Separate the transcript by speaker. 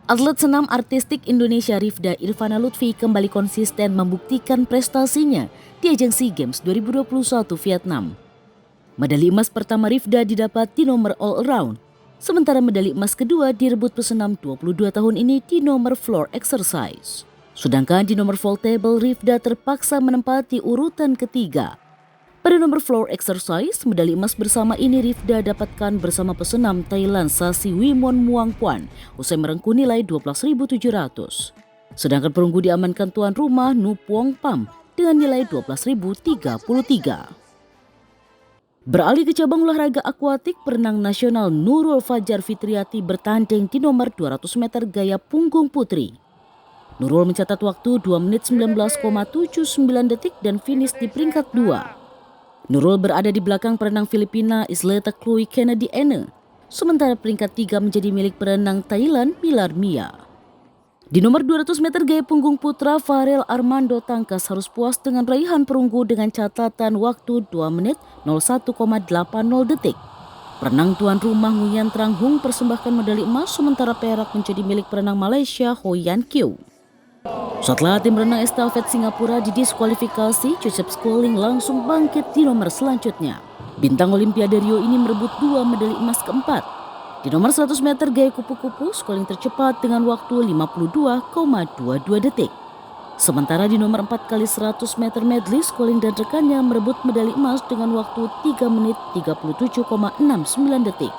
Speaker 1: Atlet senam artistik Indonesia Rifda Irvana Lutfi kembali konsisten membuktikan prestasinya di ajang SEA Games 2021 Vietnam. Medali emas pertama Rifda didapat di nomor all-around, sementara medali emas kedua direbut pesenam 22 tahun ini di nomor floor exercise. Sedangkan di nomor vault table Rifda terpaksa menempati urutan ketiga. Pada nomor floor exercise, medali emas bersama ini Rifda dapatkan bersama pesenam Thailand Sasi Wimon Muangkwan usai merengkuh nilai 12.700. Sedangkan perunggu diamankan tuan rumah Nu Puong Pham dengan nilai 12.033. Beralih ke cabang olahraga akuatik, perenang nasional Nurul Fajar Fitriati bertanding di nomor 200 meter gaya punggung putri. Nurul mencatat waktu 2 menit 19,79 detik dan finish di peringkat 2. Nurul berada di belakang perenang Filipina Isleta Chloe Kennedy Ene, sementara peringkat 3 menjadi milik perenang Thailand Pilar Mia. Di nomor 200 meter gaya punggung putra, Farel Armando Tangkas harus puas dengan raihan perunggu dengan catatan waktu 2 menit 01,80 detik. Perenang tuan rumah Nguyen Trang Hung persembahkan medali emas, sementara perak menjadi milik perenang Malaysia Ho Yan Kiew. Setelah tim renang estafet Singapura didiskualifikasi, Joseph Schooling langsung bangkit di nomor selanjutnya. Bintang Olimpiade Rio ini merebut 2 medali emas keempat. Di nomor 100 meter gaya kupu-kupu, Schooling tercepat dengan waktu 52,22 detik. Sementara di nomor 4 kali 100 meter medley, Schooling dan rekannya merebut medali emas dengan waktu 3 menit 37,69 detik.